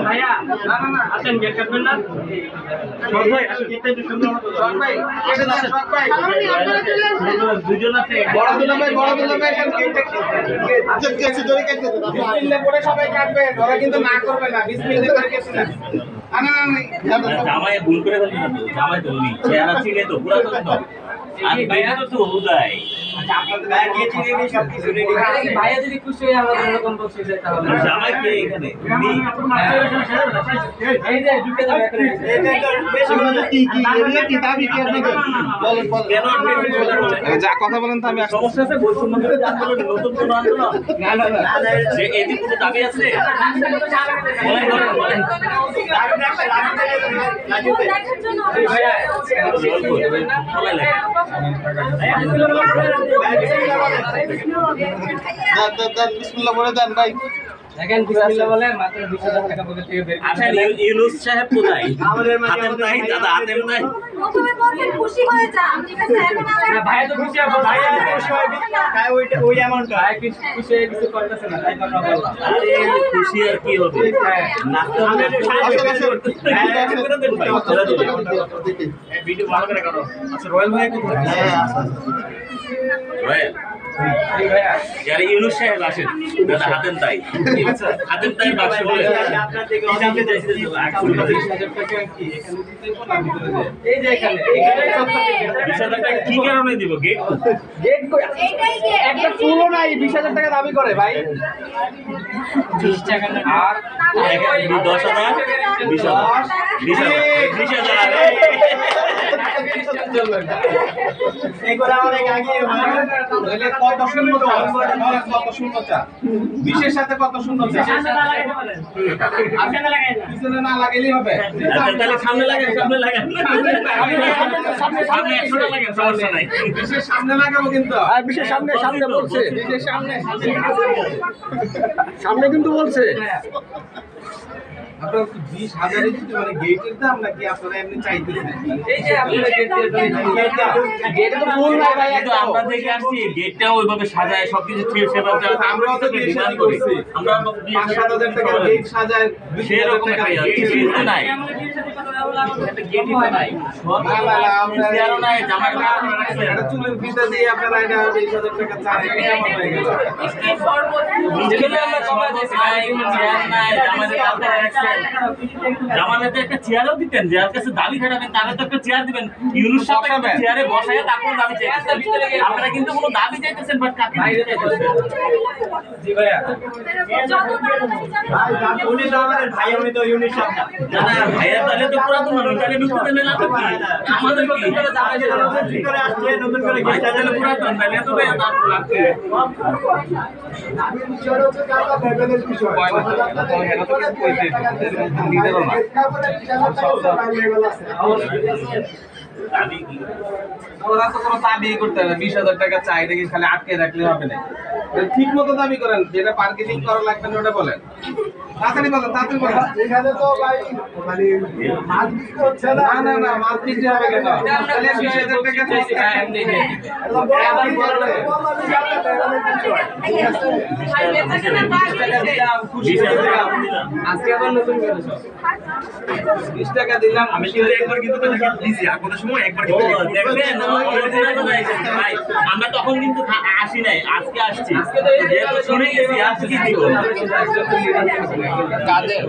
ভাইয়া আসেন গেট কাটবেন না দুজন আছে বড় দুলা ভাই সবাই কাটবেন ওরা কিন্তু না করবে না বিসমিল্লাহ করে কেটে না জামাই ভুল করে ফেলছে না তো জামাই তো উনি চেহারা চিনে তো পুরো তো আর ভাইয়া তো উদয় আচ্ছা আপনাদের ভাইয়া কে চিনে নি সব কিছু রেডি ভাইয়া যদি খুশি হয় আমাদের এরকম বসে যায় তাহলে জামাই কে এখানে এই যে ঢুকে যাবে এটা তো বেশি মনে কি এরিয়া কি দাবি কি আপনি বলেন কেন আপনি যা কথা বলেন তো আমি সমস্যা আছে বৈষম্য বিরোধী আন্দোলন নতুন কোন আন্দোলন না যে এদি কোনো দাবি আছে বলেন ভাইয়া বিসমিল্লাহ বলে দেন ভাই দেখেন বিসমিল্লাহ বলে মাত্র 20000 টাকা পকেট থেকে বের আচ্ছা ইউনুস সাহেব কোথায় হাতেম নাই দাদা হাতেম নাই প্রথমে বলছেন খুশি হয়ে যা ঠিক আছে এখন না ভাই তো খুশি হবে ভাই খুশি হয় তাই ওই অ্যামাউন্ট ভাই খুশি হয়ে কিছু করতেছে না তাই কথা বললাম আরে খুশি আর কি হবে নাচতে হবে ভিডিও ভালো করে করো আচ্ছা রয়্যাল ভাই কোথায় রয়্যাল যারা ইউনুস সাহেব আসেন দাদা হাতেম তাই হাতেম তাই বাক্স বলে আপনার থেকে কি জানতে চাইছিলেন 20000 টাকা কি এখানে দিতে কোন ভিতরে এই যে এখানে 20000 টাকা কি কারণে দিব গেট এইটাই যে একটা ফুলও নাই 20000 টাকা দাবি করে ভাই 20 টাকা আর 10000 কত শূন্যতা বিশের সাথে কত শূন্যতা পিছনে না লাগাইলেই হবে তাহলে সামনে লাগেন সামনে 100 টাকা লাগেন সমস্যা নাই বিশের সামনে লাগাবো কিন্তু বিশেষ সামনে বলছে বিশের সামনে কিন্তু বলছে আপনার 20000 দিতে মানে গেটের দাম নাকি আপনারা এমনি চাইতেছেন এই যে আপনারা গেটে তো ফুল নাই ভাই কিন্তু আমরা দেখে আসছি গেটটা ওইভাবে সাজায় সবকিছু ঠিক সেভাবে আমরাও তো ডিমান্ড করি আমরা 5-7,000 টাকা গেট সাজায় সেরকম কিছু নাই চুলের ফিতা দিয়ে আপনারা এটা 20000 টাকা চান জামানাতে একটা চেয়ারও দিতেন যার কাছে দাবি খাটাবেন তাহলে তো একটা চেয়ার দিবেন ইউনুস সাহেব চেয়ারে বসায় তারপর দাবি চাইতেছেন আপনারা কিন্তু কোনো দাবি চাইতেছেন বাট কাকে জি ভাইয়া উনি তো আমাদের ভাই উনি তো ইউনিট সাহেব না ভাইয়া তাহলে তো পুরাতন মানুষ তাহলে ঢুকতে দেন না তো কি আমাদের কি করে আসছে নতুন করে ভাই তাহলে পুরাতন তাহলে তো ভাইয়া দাম লাগছে দাবি কি ওরা তো কোনো দাবি করতে হবে 20000 টাকা চাই দেখি খালি আটকে রাখলে হবে না ঠিক মতো দাবি করেন যেটা মার্কেটিং করা লাগবে না ওটা বলেন তাড়াতাড়ি বলেন এখানে তো ভাই মানে মাল বিক্রি হচ্ছে না মাল বিক্রি হবে কেন তাহলে 20000 টাকা চাইছি এমনি আজকে আবার নতুন করে 20 টাকা দিলাম আমি কিন্তু একবার কিন্তু দিছি আর কোন সময় একবার কিন্তু দেখবেন ভাই আমরা তখন কিন্তু আসি নাই আজকে আসছি যেহেতু শুনে গেছি আজকে কি দিব কাদের